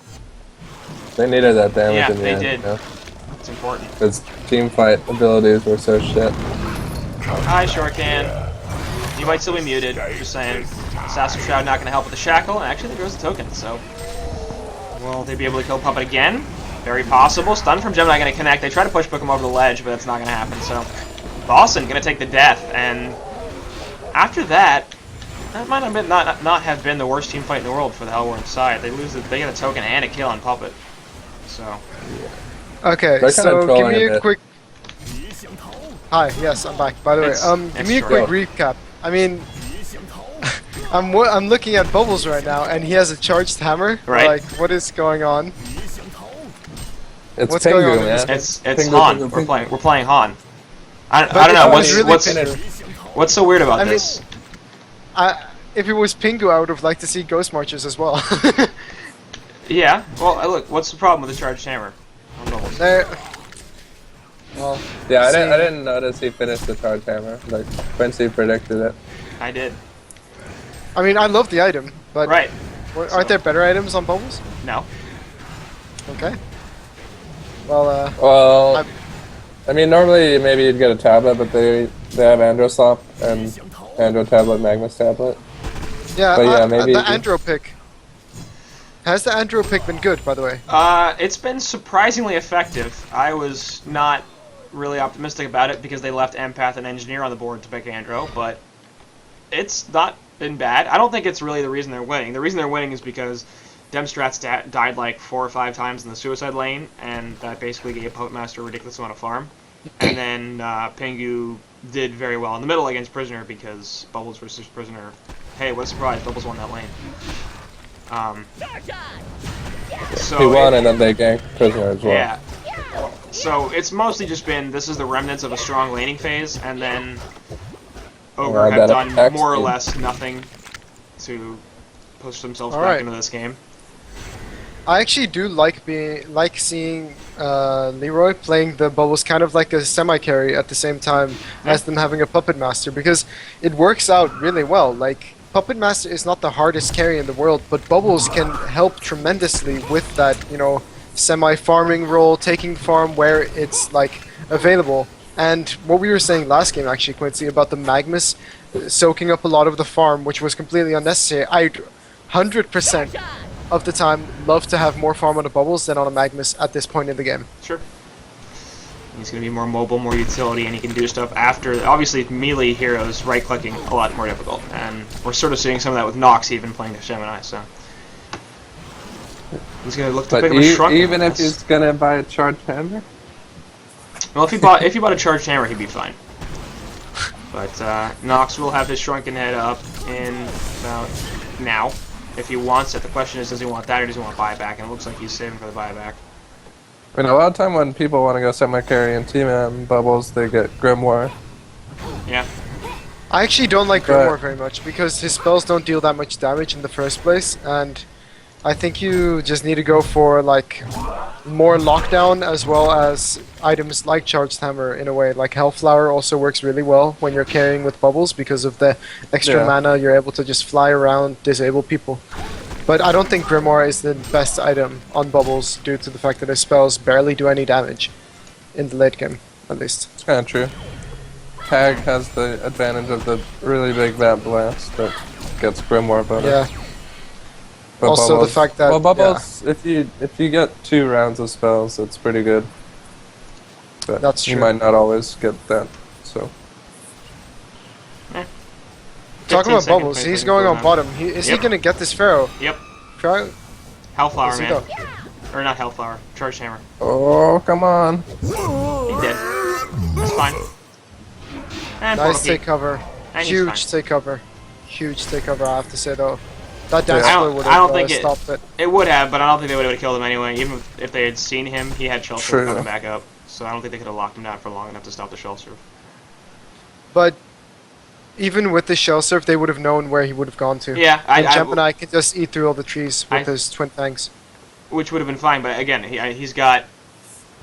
S3: They needed that damage in the end.
S1: Yeah, they did.
S3: You know?
S1: It's important.
S3: Because team fight abilities were so shit.
S1: Hi, Shortcan. You might still be muted, just saying. Assassin Shroud not going to help with the Shackle, and actually there goes the token, so... Will they be able to kill Puppet again? Very possible. Stun from Gemini going to connect. They try to push book him over the ledge, but that's not going to happen, so... Boston going to take the death, and... After that... That might have been not have been the worst team fight in the world for the Hellborn side. They get a token and a kill on Puppet. So...
S6: Okay,
S3: They're
S6: so
S3: kinda
S6: give me
S3: trolling
S6: a
S3: a
S6: quick... Hi, yes, I'm back. By the way, give me a quick recap. I mean, I'm looking at Bubbles right now, and he has a charged hammer.
S1: Right.
S6: Like, what is going on?
S3: It's
S6: What's
S3: Pingu,
S6: going on in
S3: man.
S6: this
S1: It's
S3: Pingu,
S1: HoN.
S3: Pingu.
S1: We're playing HoN. I
S6: But
S1: don't know.
S6: it was really
S1: What's so weird about
S6: I mean,
S1: this?
S6: If it was Pingu, I would have liked to see Ghost Marches as well.
S1: Yeah. Well, look. What's the problem with the charged hammer? On Bubbles?
S6: Well,
S3: Yeah, I
S6: see.
S3: didn't notice he finished the charge hammer. Like, Quincy predicted it.
S1: I did.
S6: I mean, I love the item, but
S1: Right.
S6: aren't there better items on Bubbles?
S1: No.
S6: Okay. Well,
S3: Well, I mean, normally maybe you'd get a tablet, but they have Andro Slop and Andro Tablet, Magnus Tablet.
S6: yeah,
S3: But yeah, maybe
S6: the
S3: you-
S6: Andro pick. Has the Andro pick been good, by the way?
S1: It's been surprisingly effective. I was not really optimistic about it because they left Empath and Engineer on the board to pick Andro, but it's not been bad. I don't think it's really the reason they're winning. The reason they're winning is because Demstrats died like 4 or 5 times in the suicide lane, and that basically gave Puppet Master a ridiculous amount of farm. And then Pingu did very well in the middle against Prisoner because Bubbles versus Prisoner. Hey, what a surprise! Bubbles won that lane. So
S3: He won, and then they ganked Prisoner as well.
S1: yeah. So it's mostly just been this is the remnants of a strong laning phase, and then Ogre
S3: Well,
S1: have
S3: that
S1: done
S3: affects
S1: more or
S3: you.
S1: less nothing to push themselves
S6: All
S1: back
S6: right.
S1: into this game.
S6: I actually do like seeing Leroy playing the Bubbles kind of like a semi-carry at the same time as them having a Puppet Master, because it works out really well. Like, Puppet Master is not the hardest carry in the world, but Bubbles can help tremendously with that, you know, semi-farming role, taking farm where it's like available. And what we were saying last game, actually, Quincy, about the Magmus soaking up a lot of the farm, which was completely unnecessary. I'd 100% of the time love to have more farm on the Bubbles than on a Magmus at this point in the game.
S1: Sure. He's going to be more mobile, more utility, and he can do stuff after. Obviously, melee heroes right-clicking a lot more difficult, and we're sort of seeing some of that with Nox even playing the Gemini. So he's going to look to
S3: But
S1: pick up a shrunk.
S3: even if he's gonna buy a charged hammer,
S1: Well, if he bought a charged hammer, he'd be fine. But Nox will have his shrunken head up. in about now. If he wants it, the question is, does he want that or does he want buyback? And it looks like he's saving for the buyback.
S3: I mean, a lot of time when people want to go semi-carry and team bubbles, they get Grimoire.
S1: Yeah.
S6: I actually don't like Grimoire very much because his spells don't deal that much damage in the first place, and I think you just need to go for like more lockdown as well as items like Charged Hammer in a way. Like Hellflower also works really well when you're carrying with bubbles because of the extra mana. You're able to just fly around, disable people. But I don't think Grimoire is the best item on bubbles due to the fact that his spells barely do any damage in the late game, at least.
S3: It's kind of true. Tag has the advantage of the really big Vamp Blast that gets Grimoire bonus.
S6: Yeah.
S3: But
S6: Also
S3: bubbles,
S6: the fact that...
S3: well, bubbles, if you get 2 rounds of spells, it's pretty good. But
S6: That's true.
S3: you might not always get that, so...
S6: Talking about bubbles, he's going on bottom. Is he gonna get this Pharaoh?
S1: Yep.
S6: Pharaoh?
S1: Hellflower,
S6: Is he
S1: man.
S6: though?
S1: Or not Hellflower. Charged Hammer.
S3: Oh, come on.
S1: He did. That's fine. And
S6: Nice
S1: Portal
S6: take
S1: Key.
S6: cover.
S1: And he's
S6: Huge take cover. Huge take cover, I have to say though. That dance
S1: I
S6: floor
S1: don't,
S6: would
S1: I don't
S6: have
S1: think
S6: stopped it.
S1: it would have, but I don't think they would have killed him anyway. Even if they had seen him, he had shell surf
S3: True.
S1: coming back up. So I don't think they could have locked him down for long enough to stop the shell surf.
S6: But even with the shell surf, they would have known where he would have gone to.
S1: Yeah,
S6: And Gemini can just eat through all the trees with
S1: I-
S6: his twin fangs.
S1: which would have been fine. But again, he's got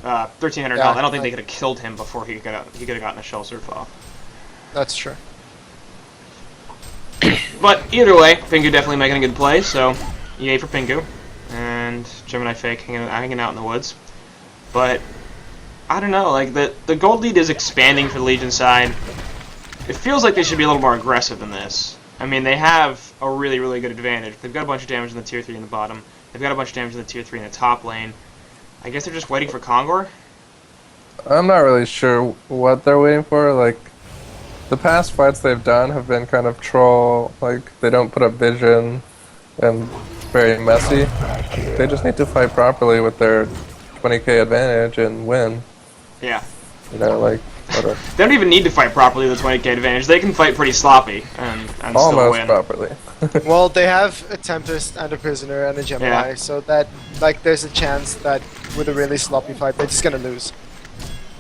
S1: 1,300
S6: Yeah,
S1: health. I don't think they could have killed him before he could have gotten a shell surf off.
S6: That's true.
S1: But either way, Pingu definitely making a good play, so yay for Pingu. And Gemini Fake hanging out in the woods. But I don't know, like the gold lead is expanding for the Legion side. It feels like they should be a little more aggressive than this. I mean, they have a really, really good advantage. They've got a bunch of damage in the tier 3 in the bottom. They've got a bunch of damage in the tier 3 in the top lane. I guess they're just waiting for Kongor?
S3: I'm not really sure what they're waiting for. Like, the past fights they've done have been kind of troll. Like, they don't put up vision and very messy. They just need to fight properly with their 20k advantage and win.
S1: Yeah.
S3: You know, like, whatever.
S1: They don't even need to fight properly with 20k advantage. They can fight pretty sloppy and still
S3: Almost
S1: win.
S3: properly.
S6: Well, they have a Tempest and a Prisoner and a Gemini,
S1: Yeah.
S6: so that, like, there's a chance that with a really sloppy fight, they're just gonna lose.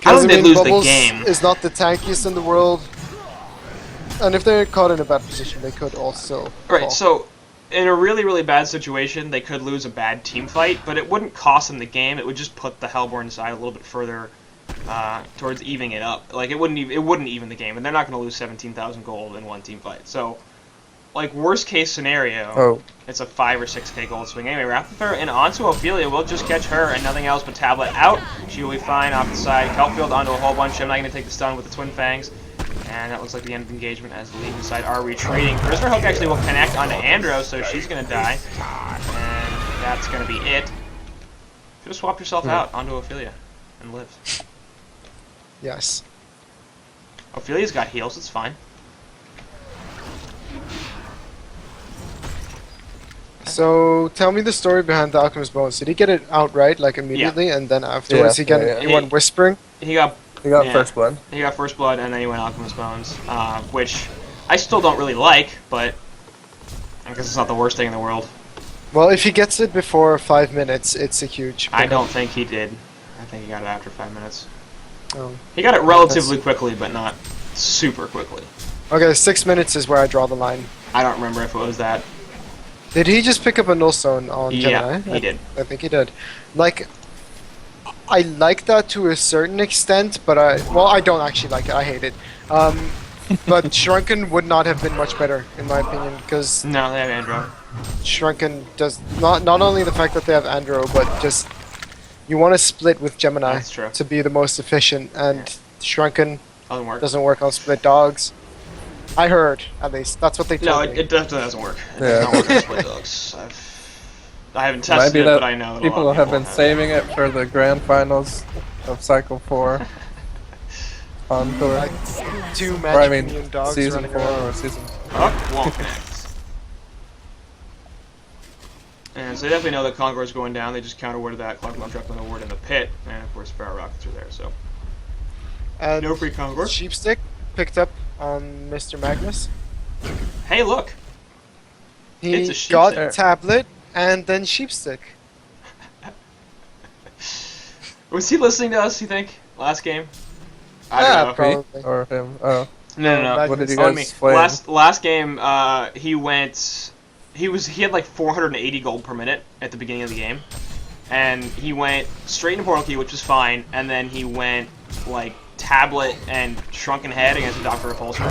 S1: I don't think they'd lose the
S6: Bubbles
S1: game.
S6: is not the tankiest in the world, and if they're caught in a bad position, they could also
S1: Right,
S6: fall.
S1: so in a really, really bad situation, they could lose a bad team fight, but it wouldn't cost them the game. It would just put the Hellborn side a little bit further towards evening it up. Like, it wouldn't even the game, and they're not going to lose 17,000 gold in one team fight. So, like, worst case scenario, it's a 5 or 6k gold swing. Anyway, Raptor and onto Ophelia. We'll just catch her and nothing else but Tablet out. She will be fine off the side. Kelpfield onto a whole bunch. I'm not going to take the stun with the Twin Fangs. And that looks like the end of engagement as the Legion side are retreating. Prisoner Hook actually will connect onto Andro, so she's going to die. And that's going to be it. Just swap yourself out onto Ophelia and live.
S6: Yes.
S1: Ophelia's got heals, it's fine.
S6: So, tell me the story behind the Alchemist Bones. Did he get it outright, like, immediately, and then afterwards he went Whispering?
S1: He got
S3: First Blood.
S1: He got First Blood, and then he went Alchemist Bones, which I still don't really like, but I guess it's not the worst thing in the world.
S6: Well, if he gets it before 5 minutes, it's a huge...
S1: I don't think he did. I think he got it after 5 minutes.
S6: Oh.
S1: He got it relatively quickly, but not super quickly.
S6: Okay, 6 minutes is where I draw the line.
S1: I don't remember if it was that.
S6: Did he just pick up a Nullstone on Gemini?
S1: Yeah, he did.
S6: I think he did. Like, I like that to a certain extent, but I don't actually like it. I hate it. But Shrunken would not have been much better, in my opinion, because
S1: No, they have Andro.
S6: Shrunken does not only the fact that they have Andro, but just you want to split with Gemini
S1: That's true.
S6: to be the most efficient, and Shrunken
S1: Doesn't work.
S6: doesn't work on split dogs. I heard, at least. That's what they told
S1: No,
S6: me.
S1: it definitely doesn't work. It
S3: Yeah.
S1: does not work on split dogs. I haven't
S3: Might
S1: tested
S3: be
S1: it,
S3: that
S1: but I know that
S3: people
S1: a lot of
S3: have
S1: people
S3: been saving it for the grand finals of Cycle 4 HoN Tour.
S6: Like, two
S3: Or I
S6: magic
S3: mean,
S6: immune dogs
S3: Season
S6: running
S3: 4
S6: around.
S3: or Season...
S1: Up, won't connect. And so they definitely know that Kongor is going down. They just counter-worded that. Clock Bomb dropped on the word in the pit. And of course, Sparrow Rockets are there, so.
S6: And
S1: No free Kongor.
S6: Sheepstick picked up on Mr. Magnus.
S1: Hey, look. It's a
S6: He got
S1: sheepstick.
S6: tablet and then sheepstick.
S1: Was he listening to us, you think? Last game? I
S6: Yeah,
S1: don't know.
S6: probably.
S3: Or him? Oh,
S1: No, no, no.
S6: Magnus.
S3: what did you
S1: On me.
S3: guys play?
S1: Last game, he had like 480 gold per minute at the beginning of the game, and he went straight into Portal Key, which was fine, and then he went like tablet and shrunken head against the Doctor Repulsor.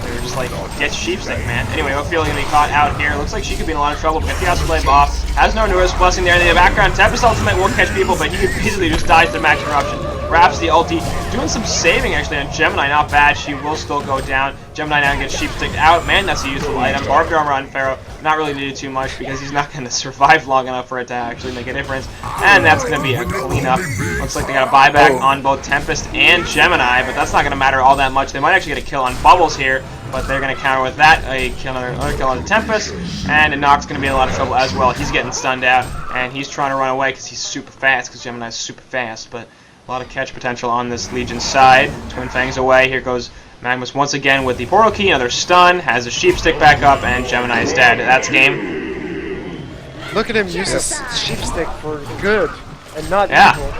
S1: They were just like, get sheepstick, man. Anyway, Ophelia gonna be caught out here. Looks like she could be in a lot of trouble, but he has to play off. Has no Nurse Blessing there in the background. Tempest Ultimate will catch people, but he could easily just die to the max corruption. Wraps the ulti, doing some saving actually on Gemini, not bad. She will still go down. Gemini now gets sheepsticked out. Man, that's a useful item. Barbed armor on Pharaoh, not really needed too much because he's not going to survive long enough for it to actually make a difference. And that's going to be a cleanup. Looks like they got a buyback on both Tempest and Gemini, but that's not going to matter all that much. They might actually get a kill on Bubbles here, but they're going to counter with that. Another kill on the Tempest, and Nox going to be in a lot of trouble as well. He's getting stunned out, and he's trying to run away because he's super fast, because Gemini's super fast, but a lot of catch potential on this Legion side. Twin Fangs away. Here goes Magnus once again with the Portal Key. Another stun. Has a sheepstick back up, and Gemini is dead. That's game.
S6: Look at him use his sheepstick for good and not
S1: Yeah.
S6: evil.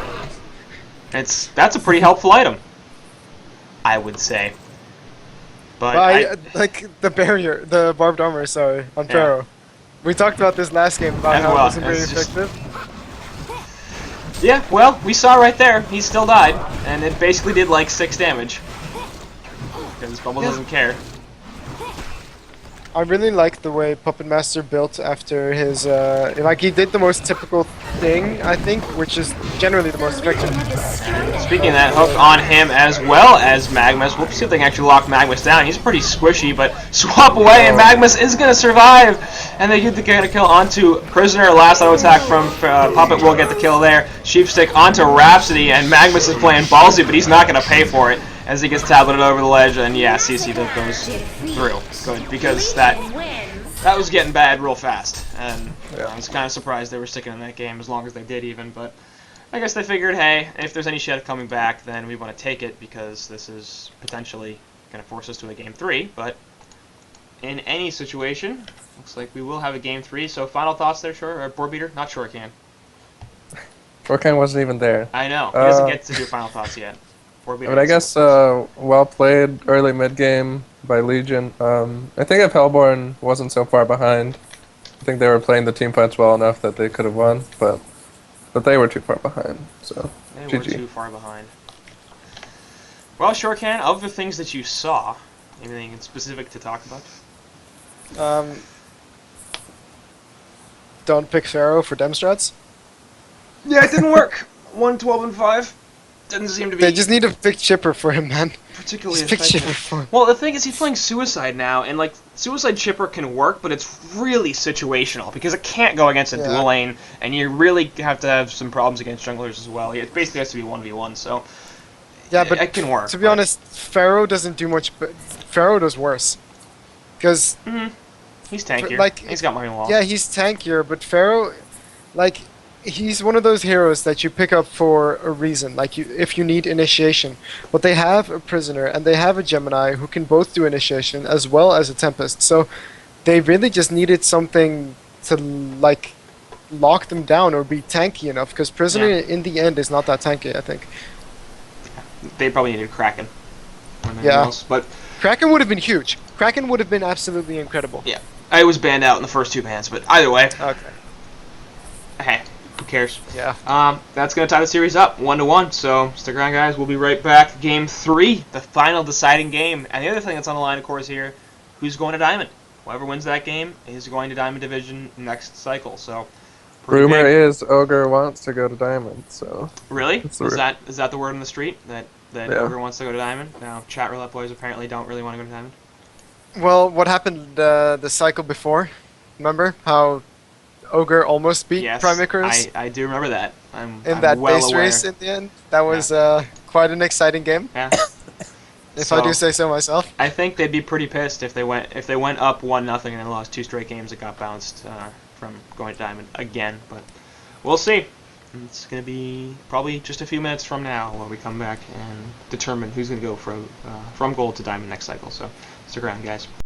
S1: That's a pretty helpful item, I would say. But
S6: Like the barrier, the barbed armor, sorry, on
S1: Yeah.
S6: Pharaoh. We talked about this last game about
S1: As
S6: how
S1: well,
S6: it wasn't very
S1: it's just-
S6: effective.
S1: yeah, well, we saw right there. He still died, and it basically did like 6 damage. Because Bubble doesn't care.
S6: I really like the way Puppet Master built after his, like he did the most typical thing, I think, which is generally the most effective.
S1: Speaking of that, hook on him as well as Magnus. We'll see if they can actually lock Magnus down. He's pretty squishy, but swap away, and Magnus is going to survive. And they get a kill onto Prisoner. Last auto attack from Puppet will get the kill there. Sheepstick onto Rhapsody, and Magnus is playing ballsy, but he's not going to pay for it as he gets tableted over the ledge. And yeah, CC goes through. Good, because that was getting bad real fast. And I was kind of surprised they were sticking in that game as long as they did even, but I guess they figured, hey, if there's any Shed coming back, then we want to take it because this is potentially going to force us to a Game 3. But in any situation, looks like we will have a Game 3. So final thoughts there, Shore? Or Board Beater? Not Shorecan.
S3: Shorecan wasn't even there.
S1: I know. He doesn't get to do final thoughts yet. Board Beater
S3: But I
S1: gets
S3: guess
S1: to.
S3: well played early mid game by Legion. I think if Hellborn wasn't so far behind, I think they were playing the team fights well enough that they could have won, but they were too far behind. So
S1: They were
S3: GG.
S1: too far behind. Well, Shorecan, of the things that you saw, anything specific to talk about?
S6: Don't pick Pharaoh for Demstrats.
S1: Yeah, it didn't work. 1-12 and 5. Didn't seem to be
S6: They just need to pick Chipper for him, man.
S1: particularly
S6: Just pick Chipper
S1: effective.
S6: for him.
S1: Well, the thing is, he's playing Suicide now, and like Suicide Chipper can work, but it's really situational because it can't go against a dual lane, and you really have to have some problems against junglers as well. It basically has to be 1v1, so
S6: Yeah, but
S1: it can work.
S6: to be honest, Pharaoh doesn't do much, but Pharaoh does worse. Because,
S1: he's tankier.
S6: like,
S1: He's got Marine Wall.
S6: yeah, he's tankier, but Pharaoh, like, he's one of those heroes that you pick up for a reason, like if you need initiation. But they have a Prisoner and they have a Gemini who can both do initiation as well as a Tempest. So they really just needed something to like lock them down or be tanky enough, because Prisoner in the end is not that tanky, I think.
S1: They probably needed Kraken. More than
S6: Yeah.
S1: anything else, but
S6: Kraken would have been huge. Kraken would have been absolutely incredible.
S1: yeah, I was banned out in the first 2 bans, but either way,
S6: Okay.
S1: hey, who cares?
S6: Yeah.
S1: That's going to tie the series up 1-1. So stick around, guys. We'll be right back. Game 3, the final deciding game. And the other thing that's on the line, of course, here, who's going to Diamond? Whoever wins that game is going to Diamond Division next cycle. So pretty
S3: Rumor
S1: big.
S3: is Ogre wants to go to Diamond, so
S1: Really?
S3: That's
S1: Is
S3: the-
S1: that the word on the street that
S3: Yeah.
S1: Ogre wants to go to Diamond? Now, ChatroulleteboyZ apparently don't really want to go to Diamond.
S6: Well, what happened the cycle before? Remember how Ogre almost beat
S1: Yes,
S6: Primicers
S1: I do remember that. I'm
S6: that
S1: well
S6: base
S1: aware.
S6: race in the end? That was quite an exciting game,
S1: Yeah.
S6: if I do say so myself.
S1: I think they'd be pretty pissed if they went up 1-0 and then lost 2 straight games that got bounced from going to Diamond again. But we'll see. It's gonna be probably just a few minutes from now when we come back and determine who's gonna go from gold to Diamond next cycle. So Stick around, guys.